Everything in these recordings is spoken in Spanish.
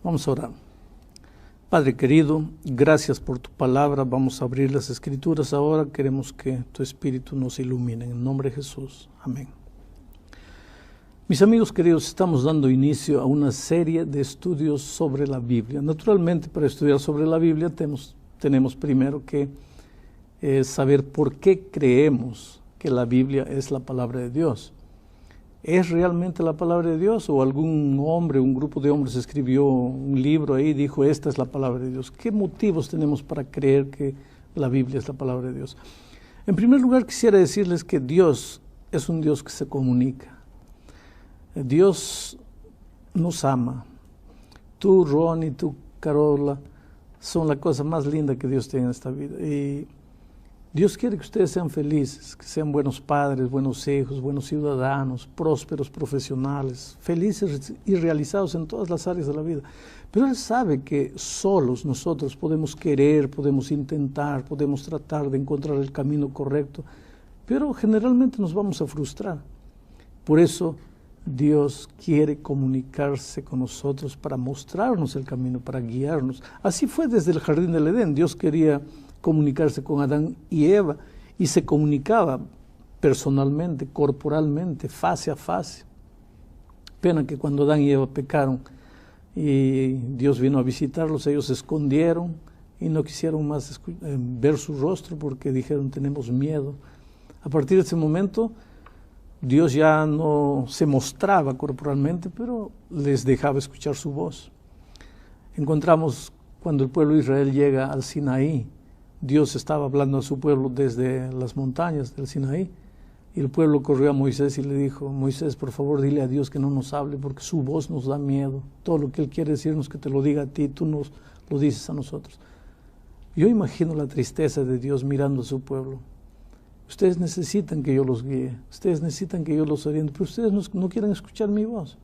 Vamos a orar. Padre querido, gracias por tu palabra. Vamos a abrir las Escrituras ahora. Queremos que tu Espíritu nos ilumine. En el nombre de Jesús. Amén. Mis amigos queridos, estamos dando inicio a una serie de estudios sobre la Biblia. Naturalmente, para estudiar sobre la Biblia tenemos primero que saber por qué creemos que la Biblia es la palabra de Dios. ¿Es realmente la palabra de Dios o algún hombre, un grupo de hombres escribió un libro ahí y dijo esta es la palabra de Dios? ¿Qué motivos tenemos para creer que la Biblia es la palabra de Dios? En primer lugar, quisiera decirles que Dios es un Dios que se comunica. Dios nos ama. Tú, Ronnie, tú, Carola, son la cosa más linda que Dios tiene en esta vida. Y Dios quiere que ustedes sean felices, que sean buenos padres, buenos hijos, buenos ciudadanos, prósperos profesionales, felices y realizados en todas las áreas de la vida. Pero Él sabe que solos nosotros podemos querer, podemos intentar, podemos tratar de encontrar el camino correcto, pero generalmente nos vamos a frustrar. Por eso Dios quiere comunicarse con nosotros para mostrarnos el camino, para guiarnos. Así fue desde el Jardín del Edén. Dios quería comunicarse con Adán y Eva y se comunicaba personalmente, corporalmente, face a face. Pena que cuando Adán y Eva pecaron y Dios vino a visitarlos, ellos se escondieron y no quisieron más ver su rostro porque dijeron tenemos miedo. A partir de ese momento Dios ya no se mostraba corporalmente, pero les dejaba escuchar su voz. Encontramos cuando el pueblo de Israel llega al Sinaí, Dios estaba hablando a su pueblo desde las montañas del Sinaí, y el pueblo corrió a Moisés y le dijo, Moisés, por favor, dile a Dios que no nos hable, porque su voz nos da miedo. Todo lo que Él quiere decirnos que te lo diga a ti, tú nos lo dices a nosotros. Yo imagino la tristeza de Dios mirando a su pueblo. Ustedes necesitan que yo los guíe, ustedes necesitan que yo los oriente, pero ustedes no quieren escuchar mi voz.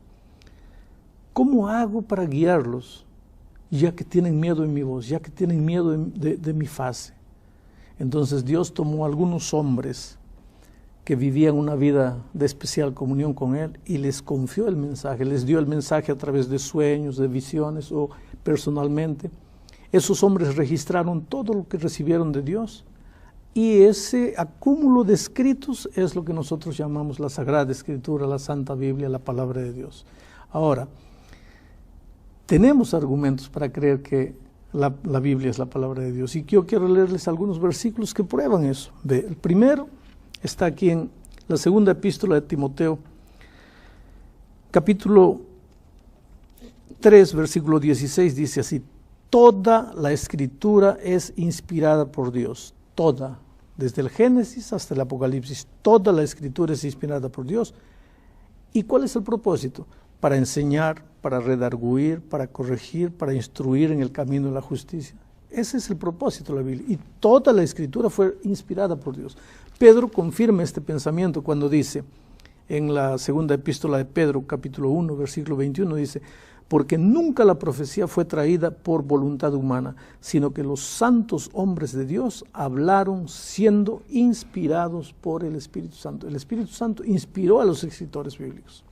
¿Cómo hago para guiarlos? Ya que tienen miedo de mi voz, ya que tienen miedo de mi fase. Entonces Dios tomó a algunos hombres que vivían una vida de especial comunión con Él y les confió el mensaje, les dio el mensaje a través de sueños, de visiones o personalmente. Esos hombres registraron todo lo que recibieron de Dios y ese acúmulo de escritos es lo que nosotros llamamos la Sagrada Escritura, la Santa Biblia, la Palabra de Dios. Ahora, tenemos argumentos para creer que la Biblia es la palabra de Dios. Y yo quiero leerles algunos versículos que prueban eso. El primero está aquí en la segunda epístola de Timoteo, capítulo 3, versículo 16, dice así, toda la Escritura es inspirada por Dios. Toda, desde el Génesis hasta el Apocalipsis, toda la Escritura es inspirada por Dios. ¿Y cuál es el propósito? Para enseñar, para redarguir, para corregir, para instruir en el camino de la justicia. Ese es el propósito de la Biblia. Y toda la Escritura fue inspirada por Dios. Pedro confirma este pensamiento cuando dice, en la segunda epístola de Pedro, capítulo 1, versículo 21, dice, porque nunca la profecía fue traída por voluntad humana, sino que los santos hombres de Dios hablaron siendo inspirados por el Espíritu Santo. El Espíritu Santo inspiró a los escritores bíblicos.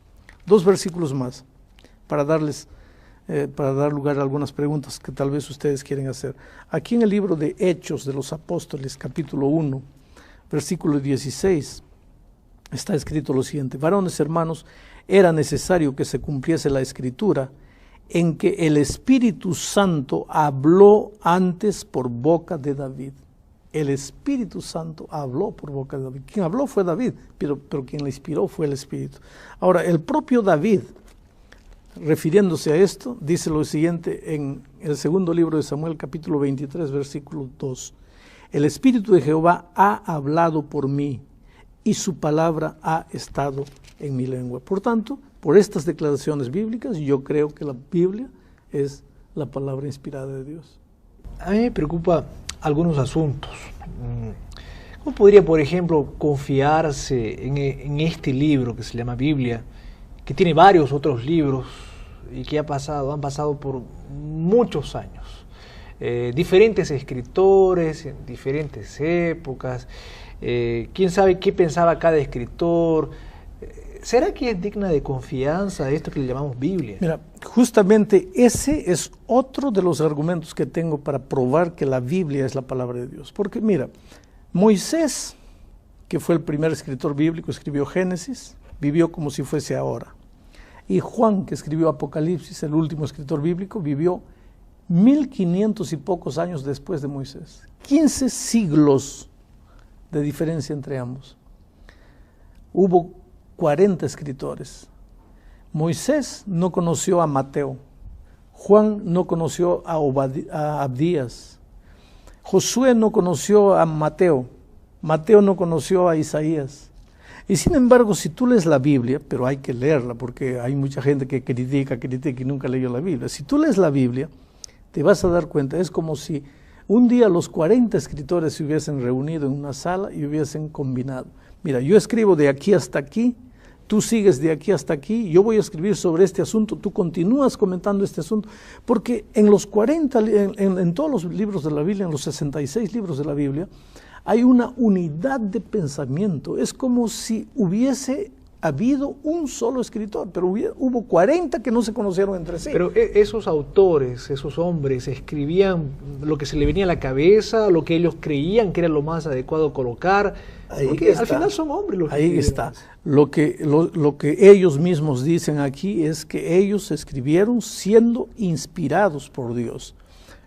Dos versículos más para dar lugar a algunas preguntas que tal vez ustedes quieren hacer. Aquí en el libro de Hechos de los Apóstoles, capítulo 1, versículo 16, está escrito lo siguiente: varones hermanos, era necesario que se cumpliese la Escritura en que el Espíritu Santo habló antes por boca de David. El Espíritu Santo habló por boca de David. Quien habló fue David, pero quien le inspiró fue el Espíritu. Ahora, el propio David, refiriéndose a esto, dice lo siguiente en el segundo libro de Samuel, capítulo 23, versículo 2. El Espíritu de Jehová ha hablado por mí y su palabra ha estado en mi lengua. Por tanto, por estas declaraciones bíblicas, yo creo que la Biblia es la palabra inspirada de Dios. A mí me preocupa algunos asuntos. ¿Cómo podría, por ejemplo, confiarse en este libro que se llama Biblia, que tiene varios otros libros y que han pasado por muchos años? Diferentes escritores, en diferentes épocas, quién sabe qué pensaba cada escritor. ¿Será que es digna de confianza esto que le llamamos Biblia? Mira, justamente ese es otro de los argumentos que tengo para probar que la Biblia es la palabra de Dios. Porque mira, Moisés, que fue el primer escritor bíblico, escribió Génesis, vivió como si fuese ahora. Y Juan, que escribió Apocalipsis, el último escritor bíblico, vivió 1500 y pocos años después de Moisés. 15 siglos de diferencia entre ambos. Hubo 40 escritores. Moisés no conoció a Mateo. Juan no conoció a Abdías. Josué no conoció a Mateo. Mateo no conoció a Isaías. Y sin embargo, si tú lees la Biblia, pero hay que leerla porque hay mucha gente que critica y nunca leyó la Biblia. Si tú lees la Biblia, te vas a dar cuenta, es como si un día los 40 escritores se hubiesen reunido en una sala y hubiesen combinado. Mira, yo escribo de aquí hasta aquí, tú sigues de aquí hasta aquí, yo voy a escribir sobre este asunto, tú continúas comentando este asunto, porque en los 40, en todos los libros de la Biblia, en los 66 libros de la Biblia, hay una unidad de pensamiento. Es como si hubiese habido un solo escritor, pero hubo 40 que no se conocieron entre sí. Pero esos autores, esos hombres, escribían lo que se le venía a la cabeza, lo que ellos creían que era lo más adecuado colocar, porque al final son hombres los que ahí está. Lo que ellos mismos dicen aquí es que ellos escribieron siendo inspirados por Dios.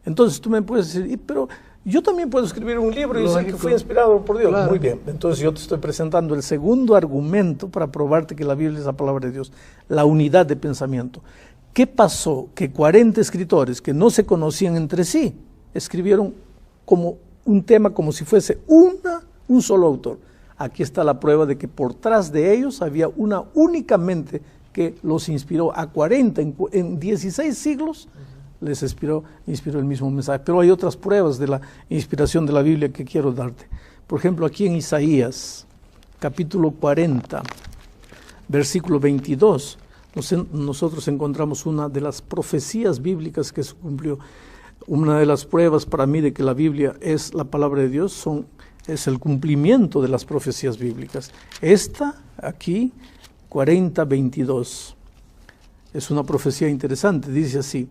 Entonces tú me puedes decir, pero yo también puedo escribir un libro y decir que fui inspirado por Dios. Claro. Muy bien, entonces yo te estoy presentando el segundo argumento para probarte que la Biblia es la palabra de Dios, la unidad de pensamiento. ¿Qué pasó? Que 40 escritores que no se conocían entre sí escribieron como un tema como si fuese un solo autor. Aquí está la prueba de que por tras de ellos había una única mente que los inspiró a 40 en 16 siglos. Les inspiró el mismo mensaje. Pero hay otras pruebas de la inspiración de la Biblia que quiero darte. Por ejemplo, aquí en Isaías, capítulo 40, versículo 22, nosotros encontramos una de las profecías bíblicas que se cumplió. Una de las pruebas para mí de que la Biblia es la palabra de Dios es el cumplimiento de las profecías bíblicas. Esta, aquí, 40, 22, es una profecía interesante. Dice así: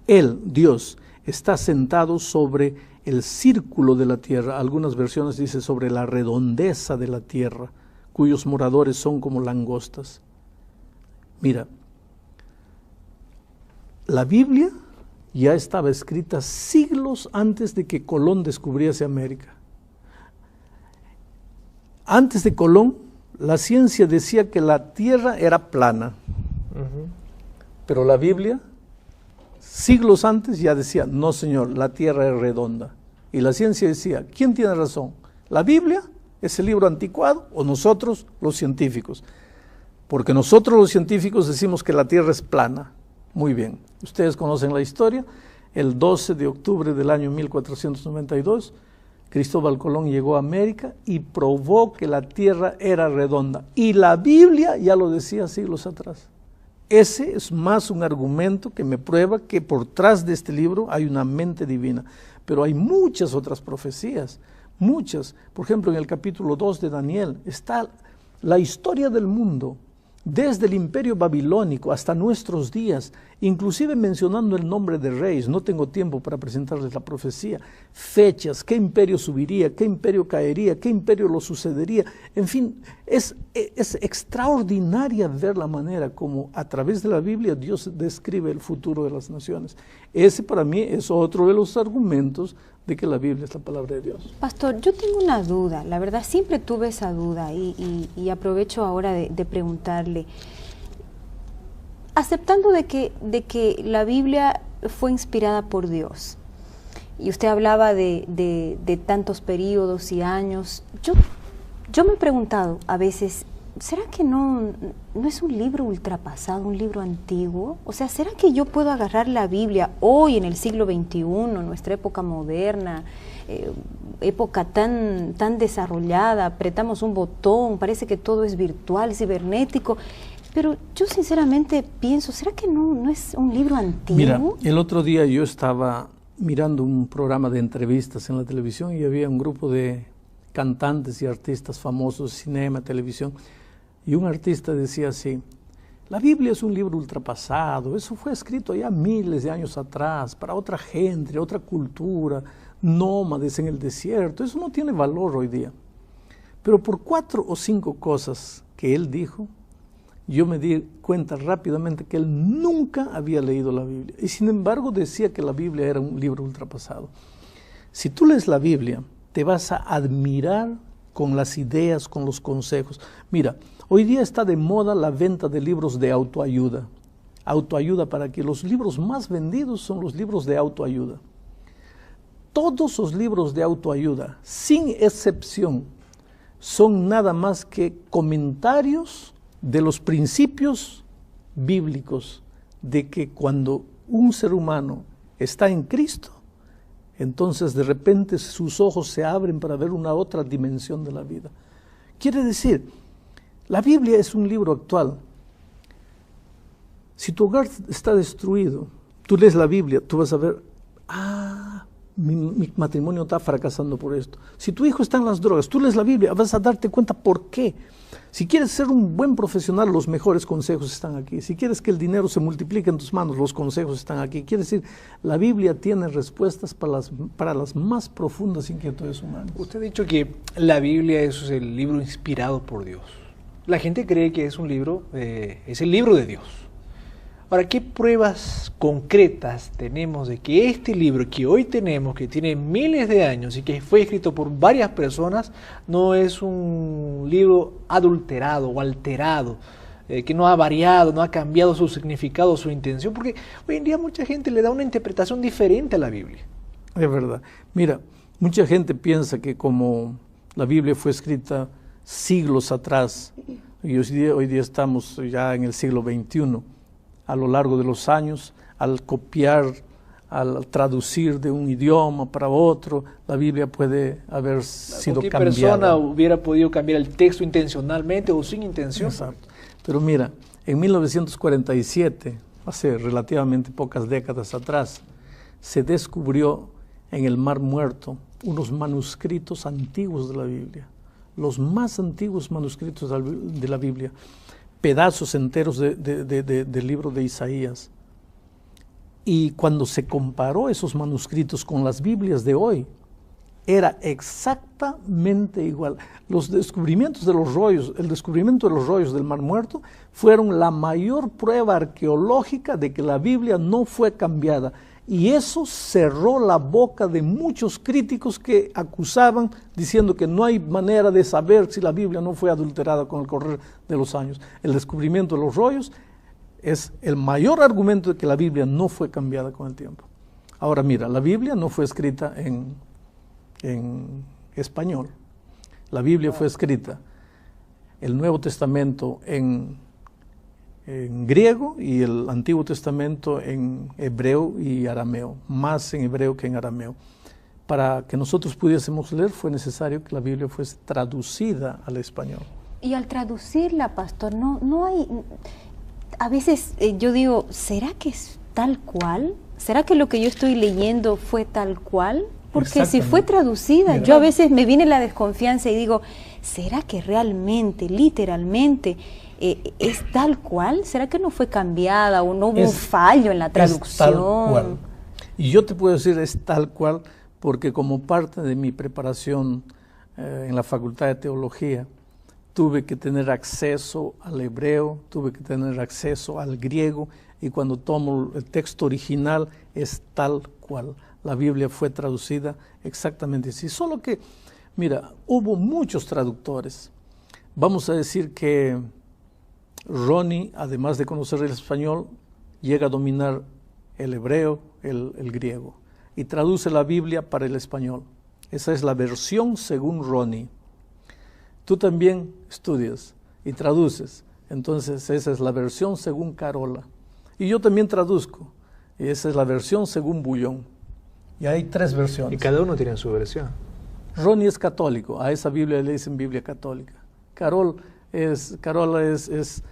Él, Dios, está sentado sobre el círculo de la tierra. Algunas versiones dicen sobre la redondeza de la tierra, cuyos moradores son como langostas. Mira, la Biblia ya estaba escrita siglos antes de que Colón descubriese América. Antes de Colón, la ciencia decía que la tierra era plana. Pero la Biblia, siglos antes, ya decía, no señor, la tierra es redonda. Y la ciencia decía, ¿quién tiene razón? ¿La Biblia, ese libro anticuado, o nosotros, los científicos? Porque nosotros los científicos decimos que la tierra es plana. Muy bien, ustedes conocen la historia. El 12 de octubre del año 1492, Cristóbal Colón llegó a América y probó que la tierra era redonda. Y la Biblia ya lo decía siglos atrás. Ese es más un argumento que me prueba que por tras de este libro hay una mente divina. Pero hay muchas otras profecías, muchas. Por ejemplo, en el capítulo 2 de Daniel está la historia del mundo, desde el imperio babilónico hasta nuestros días, inclusive mencionando el nombre de reyes. No tengo tiempo para presentarles la profecía, fechas, qué imperio subiría, qué imperio caería, qué imperio lo sucedería. En fin, es extraordinaria ver la manera como a través de la Biblia Dios describe el futuro de las naciones. Ese para mí es otro de los argumentos de que la Biblia es la palabra de Dios. Pastor, yo tengo una duda, la verdad siempre tuve esa duda y aprovecho ahora de preguntarle, aceptando de que la Biblia fue inspirada por Dios, y usted hablaba de tantos periodos y años, yo me he preguntado a veces, ¿será que no es un libro ultrapasado, un libro antiguo? O sea, ¿será que yo puedo agarrar la Biblia hoy en el siglo XXI, nuestra época moderna, época tan desarrollada, apretamos un botón, parece que todo es virtual, cibernético, pero yo sinceramente pienso, ¿será que no es un libro antiguo? Mira, el otro día yo estaba mirando un programa de entrevistas en la televisión y había un grupo de cantantes y artistas famosos, cinema, televisión, Y un artista decía así: la Biblia es un libro ultrapasado, eso fue escrito ya miles de años atrás, para otra gente, otra cultura, nómades en el desierto, eso no tiene valor hoy día. Pero por 4 o 5 cosas que él dijo, yo me di cuenta rápidamente que él nunca había leído la Biblia. Y sin embargo decía que la Biblia era un libro ultrapasado. Si tú lees la Biblia, te vas a admirar con las ideas, con los consejos. Mira, hoy día está de moda la venta de libros de autoayuda. Autoayuda, para que los libros más vendidos son los libros de autoayuda. Todos los libros de autoayuda, sin excepción, son nada más que comentarios de los principios bíblicos, de que cuando un ser humano está en Cristo, entonces de repente sus ojos se abren para ver una otra dimensión de la vida. Quiere decir, la Biblia es un libro actual. Si tu hogar está destruido, tú lees la Biblia, tú vas a ver, mi matrimonio está fracasando por esto. Si tu hijo está en las drogas, tú lees la Biblia, vas a darte cuenta por qué. Si quieres ser un buen profesional, los mejores consejos están aquí. Si quieres que el dinero se multiplique en tus manos, los consejos están aquí. Quiere decir, la Biblia tiene respuestas para las más profundas inquietudes humanas. Usted ha dicho que la Biblia es el libro inspirado por Dios. La gente cree que es un libro, es el libro de Dios. Ahora, ¿qué pruebas concretas tenemos de que este libro que hoy tenemos, que tiene miles de años y que fue escrito por varias personas, no es un libro adulterado o alterado, que no ha variado, no ha cambiado su significado, su intención? Porque hoy en día mucha gente le da una interpretación diferente a la Biblia. Es verdad. Mira, mucha gente piensa que como la Biblia fue escrita siglos atrás, y hoy día estamos ya en el siglo XXI, a lo largo de los años, al copiar, al traducir de un idioma para otro, la Biblia puede haber sido cambiada. Cualquier persona hubiera podido cambiar el texto intencionalmente o sin intención. Exacto. Pero mira, en 1947, hace relativamente pocas décadas atrás, se descubrió en el Mar Muerto unos manuscritos antiguos de la Biblia, los más antiguos manuscritos de la Biblia, pedazos enteros del libro de Isaías. Y cuando se comparó esos manuscritos con las Biblias de hoy, era exactamente igual. Los descubrimientos de los rollos, el descubrimiento de los rollos del Mar Muerto fueron la mayor prueba arqueológica de que la Biblia no fue cambiada. Y eso cerró la boca de muchos críticos que acusaban, diciendo que no hay manera de saber si la Biblia no fue adulterada con el correr de los años. El descubrimiento de los rollos es el mayor argumento de que la Biblia no fue cambiada con el tiempo. Ahora mira, la Biblia no fue escrita en español. La Biblia fue escrita, el Nuevo Testamento en griego y el Antiguo Testamento en hebreo y arameo, más en hebreo que en arameo. Para que nosotros pudiésemos leer fue necesario que la Biblia fuese traducida al español. Y al traducirla, pastor, no hay... A veces yo digo, ¿será que es tal cual? ¿Será que lo que yo estoy leyendo fue tal cual? Porque si fue traducida, mira, yo a veces me viene la desconfianza y digo, ¿será que realmente, literalmente, es tal cual? ¿Será que no fue cambiada o no hubo un fallo en la traducción? Es tal cual. Y yo te puedo decir es tal cual porque como parte de mi preparación en la Facultad de Teología, tuve que tener acceso al hebreo, tuve que tener acceso al griego, y cuando tomo el texto original es tal cual. La Biblia fue traducida exactamente así. Solo que, mira, hubo muchos traductores. Vamos a decir que Ronnie, además de conocer el español, llega a dominar el hebreo, el griego, y traduce la Biblia para el español. Esa es la versión según Ronnie. Tú también estudias y traduces, entonces esa es la versión según Carola. Y yo también traduzco, y esa es la versión según Bullón. Y hay 3 versiones. Y cada uno tiene su versión. Ronnie es católico, a esa Biblia le dicen Biblia católica. Carola es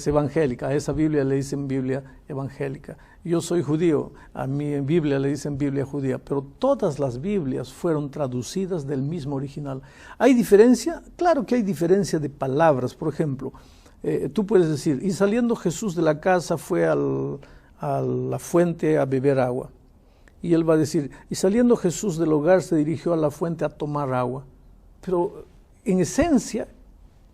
evangélica, a esa Biblia le dicen Biblia evangélica. Yo soy judío, a mi Biblia le dicen Biblia judía, pero todas las Biblias fueron traducidas del mismo original. ¿Hay diferencia? Claro que hay diferencia de palabras. Por ejemplo, tú puedes decir, y saliendo Jesús de la casa fue a la fuente a beber agua. Y él va a decir, y saliendo Jesús del hogar se dirigió a la fuente a tomar agua. Pero en esencia,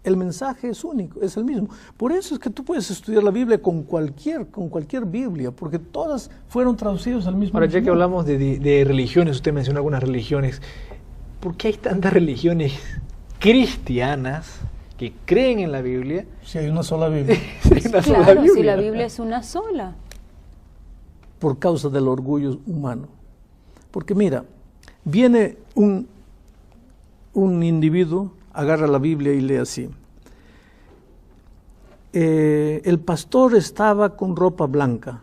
el mensaje es único, es el mismo. Por eso es que tú puedes estudiar la Biblia con cualquier Biblia, porque todas fueron traducidas al mismo Ahora, ya que idioma. hablamos de religiones, usted mencionó algunas religiones, ¿por qué hay tantas religiones cristianas que creen en la Biblia? Si hay una sola Biblia. Si hay una sola Claro, si Biblia. la Biblia es una sola. Por causa del orgullo humano. Porque mira, viene un individuo, agarra la Biblia y lee así. El pastor estaba con ropa blanca.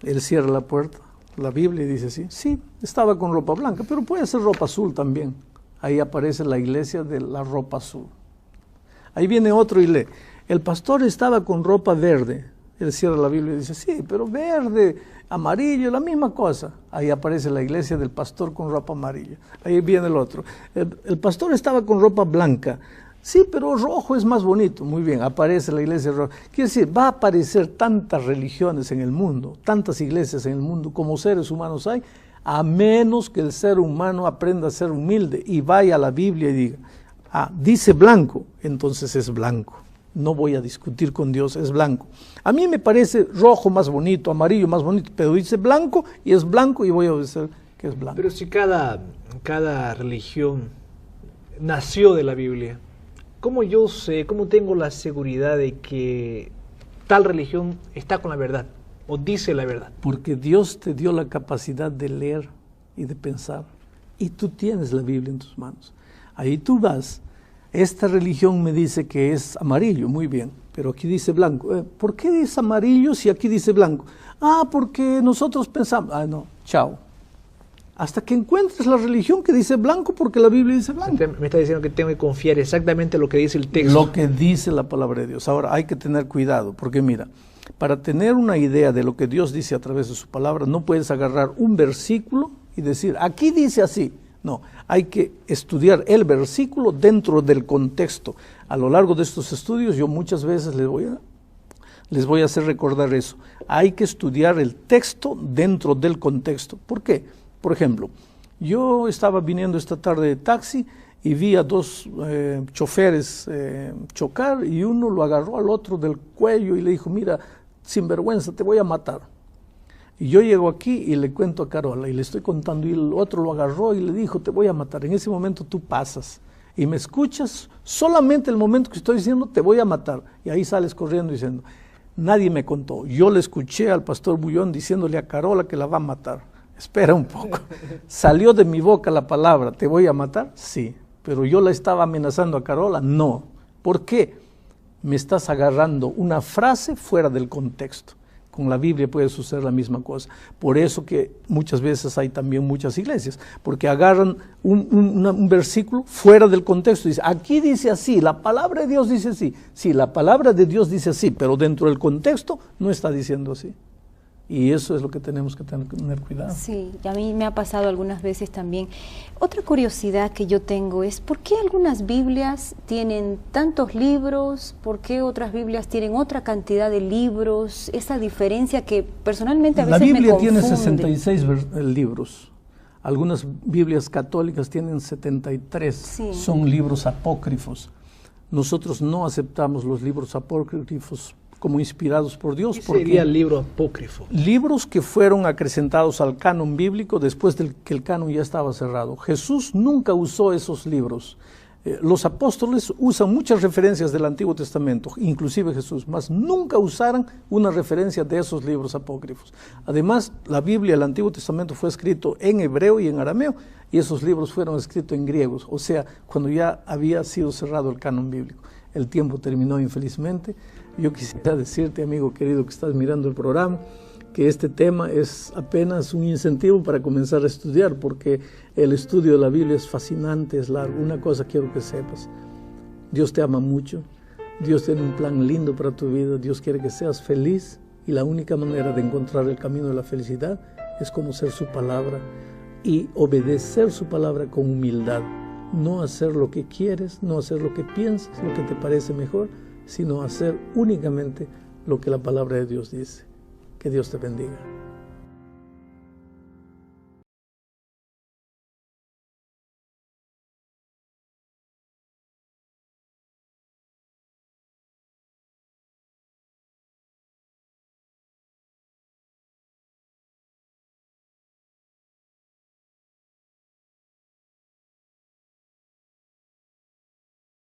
Él cierra la puerta, la Biblia, y dice así, sí, estaba con ropa blanca, pero puede ser ropa azul también. Ahí aparece la iglesia de la ropa azul. Ahí viene otro y lee, el pastor estaba con ropa verde. Él cierra la Biblia y dice, sí, pero verde, amarillo, la misma cosa. Ahí aparece la iglesia del pastor con ropa amarilla. Ahí viene el otro. El pastor estaba con ropa blanca. Sí, pero rojo es más bonito. Muy bien, aparece la iglesia roja. Quiere decir, va a aparecer tantas religiones en el mundo, tantas iglesias en el mundo como seres humanos hay, a menos que el ser humano aprenda a ser humilde y vaya a la Biblia y diga, dice blanco, entonces es blanco. No voy a discutir con Dios, es blanco. A mí me parece rojo más bonito, amarillo más bonito, pero dice blanco y es blanco y voy a decir que es blanco. Pero si cada religión nació de la Biblia, ¿cómo yo sé, cómo tengo la seguridad de que tal religión está con la verdad o dice la verdad? Porque Dios te dio la capacidad de leer y de pensar. Y tú tienes la Biblia en tus manos. Ahí tú vas. Esta religión me dice que es amarillo, muy bien, pero aquí dice blanco. ¿Por qué dice amarillo si aquí dice blanco? Porque nosotros pensamos. No, chao. Hasta que encuentres la religión que dice blanco, porque la Biblia dice blanco. Me está diciendo que tengo que confiar exactamente en lo que dice el texto. Lo que dice la palabra de Dios. Ahora, hay que tener cuidado, porque mira, para tener una idea de lo que Dios dice a través de su palabra, no puedes agarrar un versículo y decir, aquí dice así. No, hay que estudiar el versículo dentro del contexto. A lo largo de estos estudios yo muchas veces les voy a hacer recordar eso. Hay que estudiar el texto dentro del contexto. ¿Por qué? Por ejemplo, yo estaba viniendo esta tarde de taxi y vi a dos choferes chocar y uno lo agarró al otro del cuello y le dijo, mira, sinvergüenza, te voy a matar. Y yo llego aquí y le cuento a Carola y le estoy contando y el otro lo agarró y le dijo, te voy a matar. En ese momento tú pasas y me escuchas solamente el momento que estoy diciendo, te voy a matar. Y ahí sales corriendo diciendo, nadie me contó. Yo le escuché al pastor Bullón diciéndole a Carola que la va a matar. Espera un poco. ¿Salió de mi boca la palabra, te voy a matar? Sí. Pero yo la estaba amenazando a Carola. No. ¿Por qué? Me estás agarrando una frase fuera del contexto. Con la Biblia puede suceder la misma cosa. Por eso que muchas veces hay también muchas iglesias, porque agarran un versículo fuera del contexto. Dice, aquí dice así, la palabra de Dios dice así. Sí, la palabra de Dios dice así, pero dentro del contexto no está diciendo así. Y eso es lo que tenemos que tener cuidado. Sí, y a mí me ha pasado algunas veces también. Otra curiosidad que yo tengo es, ¿por qué algunas Biblias tienen tantos libros? ¿Por qué otras Biblias tienen otra cantidad de libros? Esa diferencia que personalmente a veces me confunde. La Biblia tiene 66 libros. Algunas Biblias católicas tienen 73. Sí. Son libros apócrifos. Nosotros no aceptamos los libros apócrifos como inspirados por Dios. ¿Qué sería el libro apócrifo? Libros que fueron acrecentados al canon bíblico después de que el canon ya estaba cerrado. Jesús nunca usó esos libros. Los apóstoles usan muchas referencias del Antiguo Testamento, inclusive Jesús, mas nunca usaron una referencia de esos libros apócrifos. Además, la Biblia, el Antiguo Testamento, fue escrito en hebreo y en arameo, y esos libros fueron escritos en griegos, o sea, cuando ya había sido cerrado el canon bíblico. El tiempo terminó infelizmente. Yo quisiera decirte, amigo querido que estás mirando el programa, que este tema es apenas un incentivo para comenzar a estudiar, porque el estudio de la Biblia es fascinante, es largo. Una cosa quiero que sepas, Dios te ama mucho, Dios tiene un plan lindo para tu vida, Dios quiere que seas feliz, y la única manera de encontrar el camino de la felicidad es conocer su palabra y obedecer su palabra con humildad. no hacer lo que quieres, no hacer lo que piensas, lo que te parece mejor, sino hacer únicamente lo que la palabra de Dios dice. Que Dios te bendiga.